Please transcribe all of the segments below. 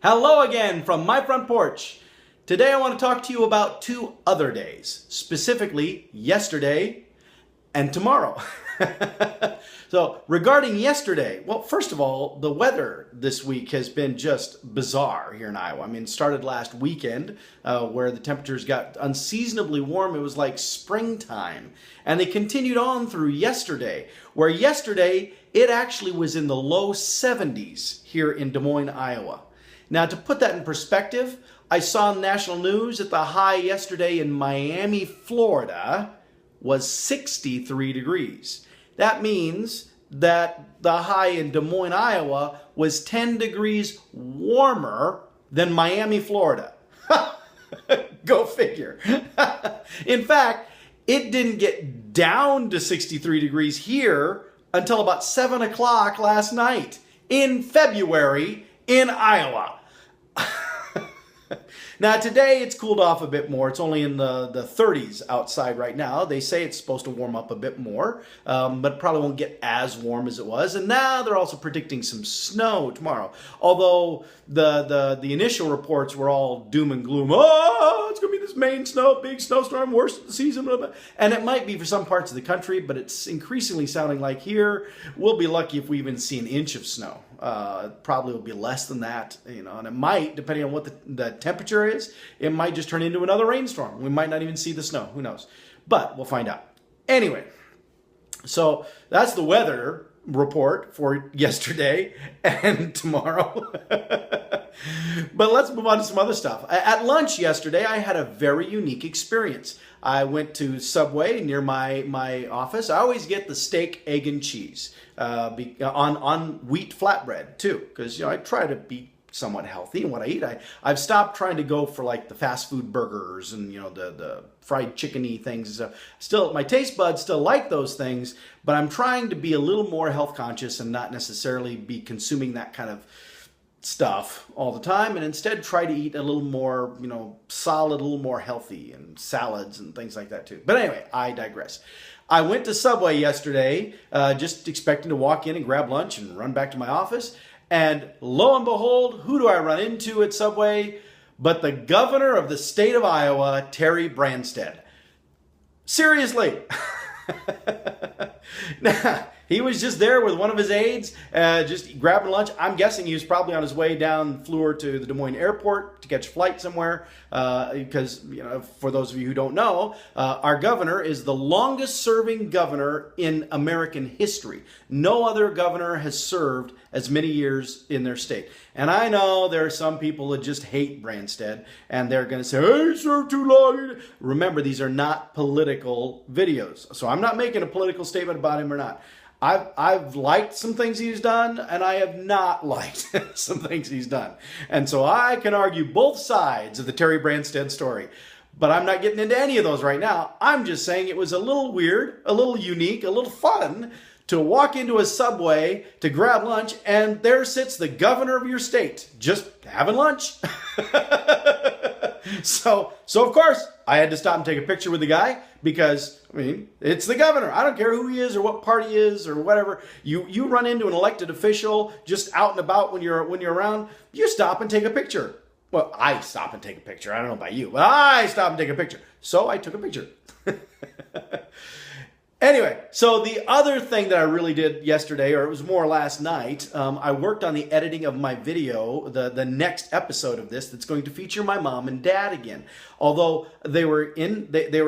Hello again from my front porch. Today I want to talk to you about two other days, specifically yesterday and tomorrow. So regarding yesterday, well, first of all, the weather this week has been just bizarre here in Iowa. I mean, it started last weekend where the temperatures got unseasonably warm. It was like springtime. And they continued on through yesterday, where yesterday it actually was in the low 70s here in Des Moines, Iowa. Now, to put that in perspective, I saw in national news that the high yesterday in Miami, Florida was 63 degrees. That means that the high in Des Moines, Iowa was 10 degrees warmer than Miami, Florida. Go figure. In fact, it didn't get down to 63 degrees here until about 7 o'clock last night in February in Iowa. Now today it's cooled off a bit more. It's only in the 30s outside right now. They say it's supposed to warm up a bit more, but probably won't get as warm as it was. And now they're also predicting some snow tomorrow. Although the initial reports were all doom and gloom. Oh, it's going to be this big snowstorm, worst of the season. And it might be for some parts of the country, but it's increasingly sounding like here we'll be lucky if we even see an inch of snow. Probably will be less than that, and it might, depending on what the temperature is, it might just turn into another rainstorm. We might not even see the snow. Who knows? But we'll find out. Anyway, so that's the weather report for yesterday and tomorrow. But let's move on to some other stuff. At lunch yesterday, I had a very unique experience. I went to Subway near my office. I always get the steak, egg, and cheese on wheat flatbread too, because I try to be somewhat healthy in what I eat. I've stopped trying to go for like the fast food burgers and the fried chicken-y things and stuff. Still, my taste buds still like those things, but I'm trying to be a little more health conscious and not necessarily be consuming that kind of stuff all the time, and instead try to eat a little more, solid, a little more healthy, and salads and things like that too. But anyway, I digress. I went to Subway yesterday, just expecting to walk in and grab lunch and run back to my office. And lo and behold, who do I run into at Subway but the governor of the state of Iowa, Terry Branstad. Seriously. Now, he was just there with one of his aides, just grabbing lunch. I'm guessing he was probably on his way down Fluor to the Des Moines airport to catch a flight somewhere. Because, for those of you who don't know, our governor is the longest serving governor in American history. No other governor has served as many years in their state. And I know there are some people that just hate Branstad, and they're going to say, hey, he served too long. Remember, these are not political videos. So I'm not making a political statement about him or not. I've liked some things he's done, and I have not liked some things he's done. And so I can argue both sides of the Terry Branstad story. But I'm not getting into any of those right now. I'm just saying it was a little weird, a little unique, a little fun to walk into a Subway to grab lunch, and there sits the governor of your state just having lunch. So of course, I had to stop and take a picture with the guy because, it's the governor. I don't care who he is or what party he is or whatever. You run into an elected official just out and about when you're around, you stop and take a picture. Well, I stop and take a picture. I don't know about you, but I stop and take a picture. So I took a picture. Anyway, so the other thing that I really did yesterday, or it was more last night, I worked on the editing of my video, the next episode of this that's going to feature my mom and dad again. Although they were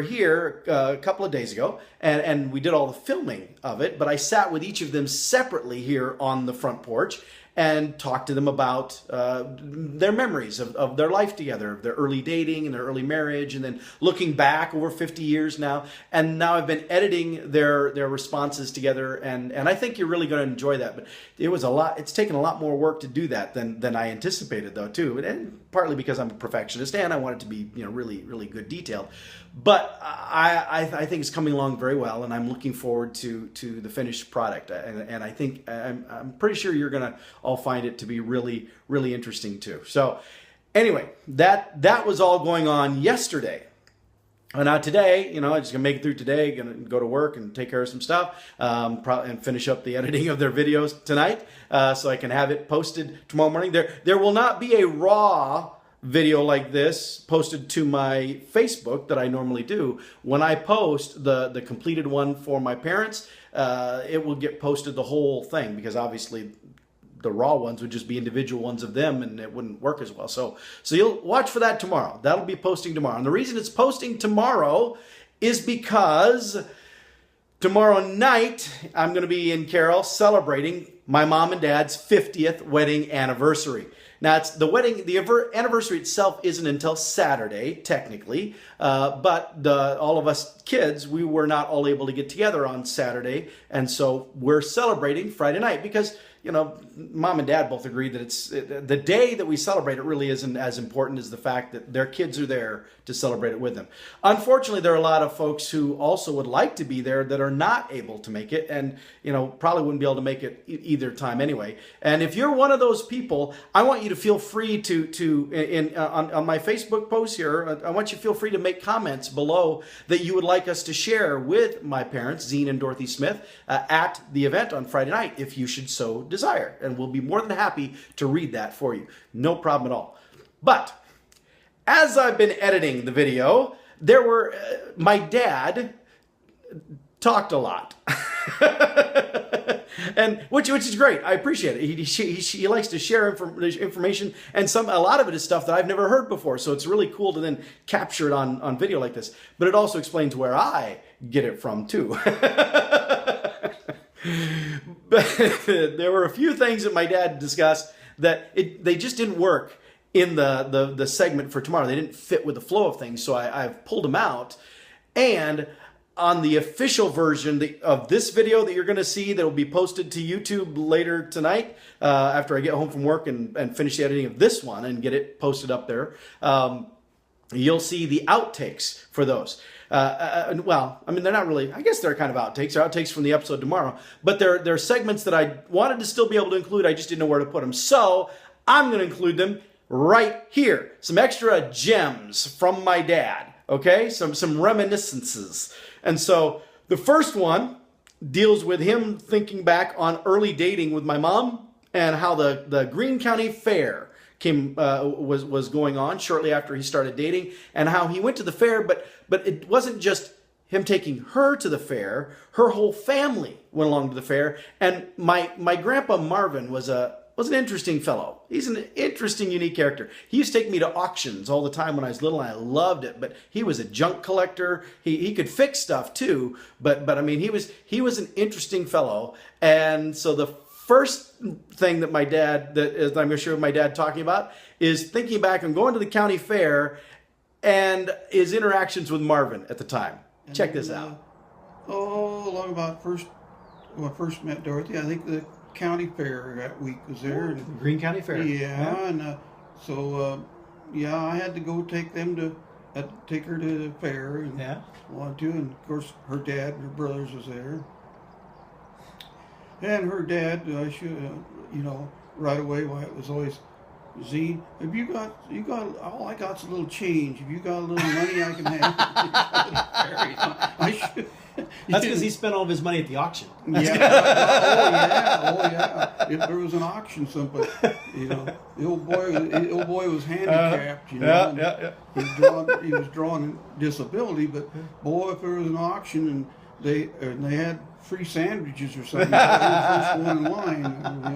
here a couple of days ago, and we did all the filming of it, but I sat with each of them separately here on the front porch and talked to them about their memories of their life together, of their early dating and their early marriage, and then looking back over 50 years now. And now I've been editing their responses together, and I think you're really going to enjoy that. But it was a lot. It's taken a lot more work to do that than I anticipated, though, too. And partly because I'm a perfectionist and I want it to be really, really good detailed. But I think it's coming along very well, and I'm looking forward to the finished product. And I think I'm pretty sure you're going to all find it to be really, really interesting too. So anyway, that was all going on yesterday. Now today, you know, I'm just gonna make it through today. Gonna go to work and take care of some stuff, and finish up the editing of their videos tonight, so I can have it posted tomorrow morning. There will not be a raw video like this posted to my Facebook that I normally do. When I post the completed one for my parents, it will get posted the whole thing, because obviously the raw ones would just be individual ones of them, and it wouldn't work as well. So you'll watch for that tomorrow. That'll be posting tomorrow. And the reason it's posting tomorrow is because tomorrow night I'm going to be in Carroll celebrating my mom and dad's 50th wedding anniversary. Now, it's the anniversary itself isn't until Saturday, technically, but all of us kids, we were not all able to get together on Saturday, and so we're celebrating Friday night because, you know, mom and dad both agreed that it's the day that we celebrate. It really isn't as important as the fact that their kids are there to celebrate it with them. Unfortunately, there are a lot of folks who also would like to be there that are not able to make it, and, you know, probably wouldn't be able to make it either time anyway. And if you're one of those people, I want you to feel free on my Facebook post here, I want you to feel free to make comments below that you would like us to share with my parents, Zine and Dorothy Smith, at the event on Friday night, if you should so desire. And we'll be more than happy to read that for you. No problem at all. But as I've been editing the video, my dad talked a lot. And which is great. I appreciate it. He likes to share information, and a lot of it is stuff that I've never heard before. So it's really cool to then capture it on video like this. But it also explains where I get it from too. But there were a few things that my dad discussed that they just didn't work in the segment for tomorrow. They didn't fit with the flow of things, so I've pulled them out. And on the official version of this video that you're going to see that will be posted to YouTube later tonight, after I get home from work and finish the editing of this one and get it posted up there, you'll see the outtakes for those. Well, I mean, they're not really, I guess they're kind of outtakes. They're outtakes from the episode tomorrow. But they're segments that I wanted to still be able to include. I just didn't know where to put them. So I'm going to include them right here. Some extra gems from my dad. Okay? Some reminiscences. And so the first one deals with him thinking back on early dating with my mom and how the Greene County Fair was going on shortly after he started dating, and how he went to the fair, but it wasn't just him taking her to the fair. Her whole family went along to the fair, and my grandpa Marvin was an interesting fellow. He's an interesting, unique character. He used to take me to auctions all the time when I was little, and I loved it. But he was a junk collector. He could fix stuff too. But I mean, he was an interesting fellow. And so the first thing that I'm going to show my dad talking about is thinking back and going to the county fair and his interactions with Marvin at the time. Check this out. Long about when I first met Dorothy, I think the county fair that week was there. And, Greene County Fair. Yeah, and so I had to go take her to the fair. And yeah. Wanted to, and of course her dad and her brothers was there. And her dad, right away, why it was always, Z, have you got, all I got's a little change. If you got a little money I can have. I should. That's because he spent all of his money at the auction. Yeah. Oh yeah. If there was an auction someplace, the old boy was handicapped. Yeah. He was drawing disability, but boy, if there was an auction and they had free sandwiches or something, he was the first one in line.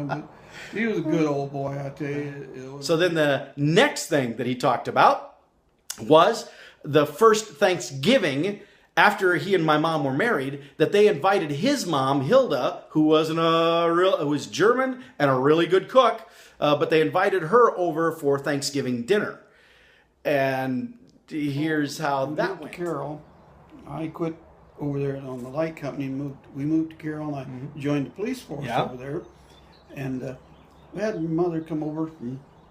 But he was a good old boy, I tell you. So then the next thing that he talked about was the first Thanksgiving after he and my mom were married, that they invited his mom, Hilda, who was German and a really good cook, but they invited her over for Thanksgiving dinner. And here's how that went. To Carroll. I quit over there on the light company. We moved to Carroll, and I joined the police force over there. And we had my mother come over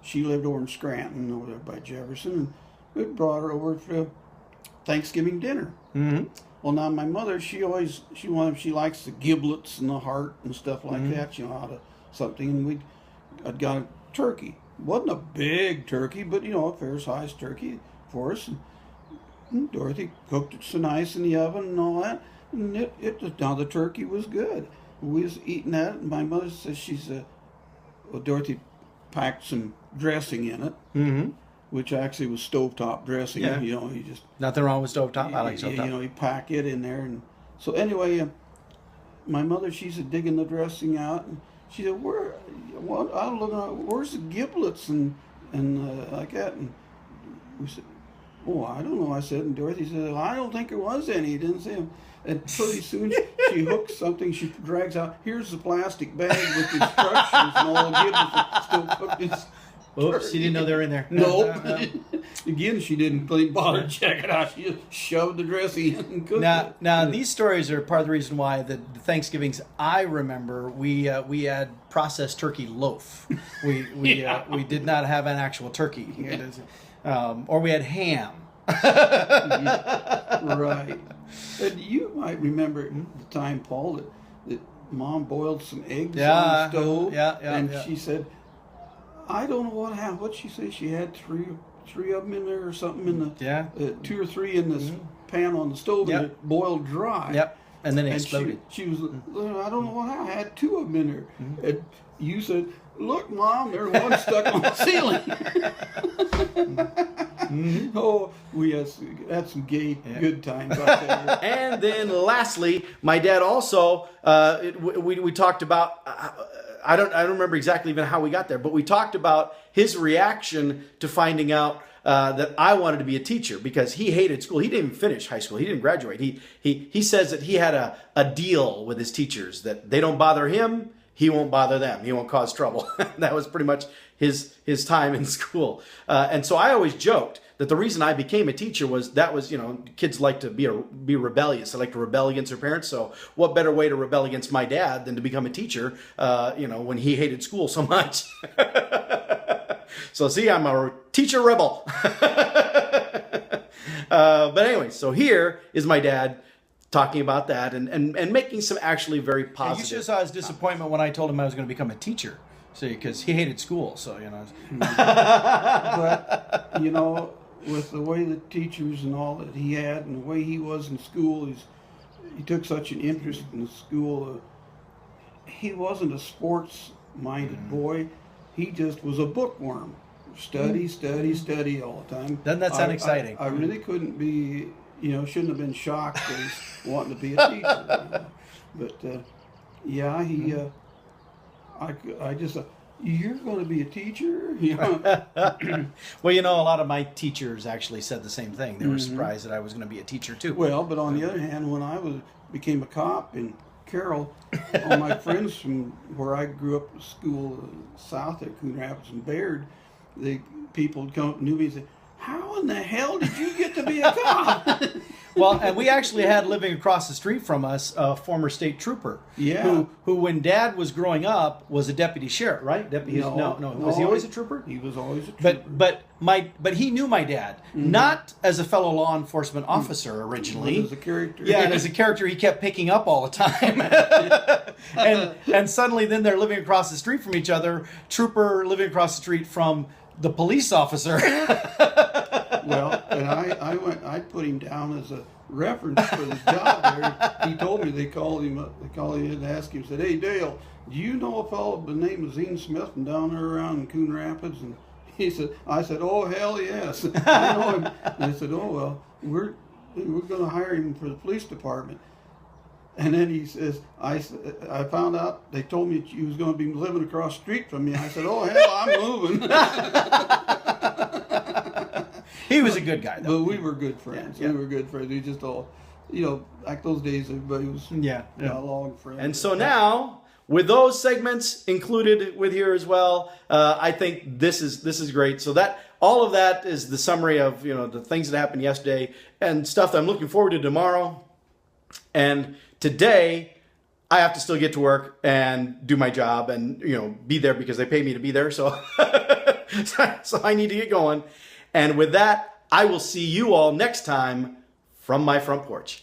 she lived over in Scranton, over there by Jefferson, and we brought her over for Thanksgiving dinner. Mm-hmm. Well, now my mother, she likes the giblets and the heart and stuff like that, out of something. And I'd got a turkey. It wasn't a big turkey, but a fair sized turkey for us. And Dorothy cooked it so nice in the oven and all that, and now the turkey was good. We was eating that, and my mother says well, Dorothy packed some dressing in it, which actually was stovetop dressing. Yeah. You know, you just Nothing wrong with stovetop. I like stovetop. you know, you pack it in there, and so anyway, my mother, she's digging the dressing out, and she said, I'm looking at, where's the giblets and like that, and we said, oh, I don't know. I said, and Dorothy said, well, I don't think there was any. You didn't see them. And pretty soon she hooks something. She drags out. Here's the plastic bag with the instructions and all the giblets are still cooked in. Oops, she didn't know they were in there. Nope. Again, she didn't bother to check it out. She just shoved the dressing in and cooked it. Now these stories are part of the reason why the Thanksgivings I remember we had processed turkey loaf. We did not have an actual turkey, or we had ham. Right. And you might remember the time, Paul, that Mom boiled some eggs on the stove, and she said, I don't know what happened. What she say? She had three of them in there or something in the 2 or 3 in this pan on the stove, and it boiled dry. Yep, and then it exploded. She was, I don't know what happened. I had 2 of them in there. And you said, look, Mom, there's one stuck on the ceiling. Oh, we had some good times out there. And then lastly, my dad also, we talked about, I don't remember exactly even how we got there, but we talked about his reaction to finding out that I wanted to be a teacher because he hated school. He didn't even finish high school. He didn't graduate. He says that he had a deal with his teachers that they don't bother him, he won't bother them. He won't cause trouble. That was pretty much his time in school. And so I always joked that the reason I became a teacher was kids like to be rebellious. They like to rebel against their parents. So what better way to rebel against my dad than to become a teacher, when he hated school so much. So see, I'm a teacher rebel. But anyway, so here is my dad talking about that and making some actually very positive. You should have saw his disappointment when I told him I was going to become a teacher. See, because he hated school, so But with the way the teachers and all that he had, and the way he was in school, he took such an interest in the school. He wasn't a sports-minded boy. He just was a bookworm. Study all the time. Doesn't that sound exciting? I really couldn't be. Shouldn't have been shocked that he's wanting to be a teacher. But I just you're going to be a teacher? Well, a lot of my teachers actually said the same thing. They were surprised that I was going to be a teacher too. Well, but on the other hand, when I became a cop in Carroll, all my friends from where I grew up at school south at Coon Rapids and Baird, people would come up to me and say, how in the hell did you get to be a cop? Well, and we actually had living across the street from us a former state trooper. Yeah. Who when Dad was growing up, was a deputy sheriff, right? No. Was he always a trooper? He was always a trooper. But he knew my dad, not as a fellow law enforcement officer originally. But as a character. Yeah, and as a character he kept picking up all the time. and suddenly then they're living across the street from each other, trooper living across the street from the police officer. Well, and I put him down as a reference for his job there. He told me they called him and asked him, said, hey, Dale, do you know a fellow by the name of Zine Smith from down there around in Coon Rapids? And I said, oh, hell yes. I know him. And I said, oh, well, we're going to hire him for the police department. And then he says, I found out, they told me he was going to be living across the street from me. I said, oh, hell, I'm moving. He was a good guy, though. But we were good friends. Yeah. We were good friends. We just all, like those days, everybody was long friends. And so now, with those segments included with here as well, I think this is great. So that all of that is the summary of the things that happened yesterday and stuff that I'm looking forward to tomorrow. And today, I have to still get to work and do my job and be there because they pay me to be there. So, so I need to get going. And with that, I will see you all next time from my front porch.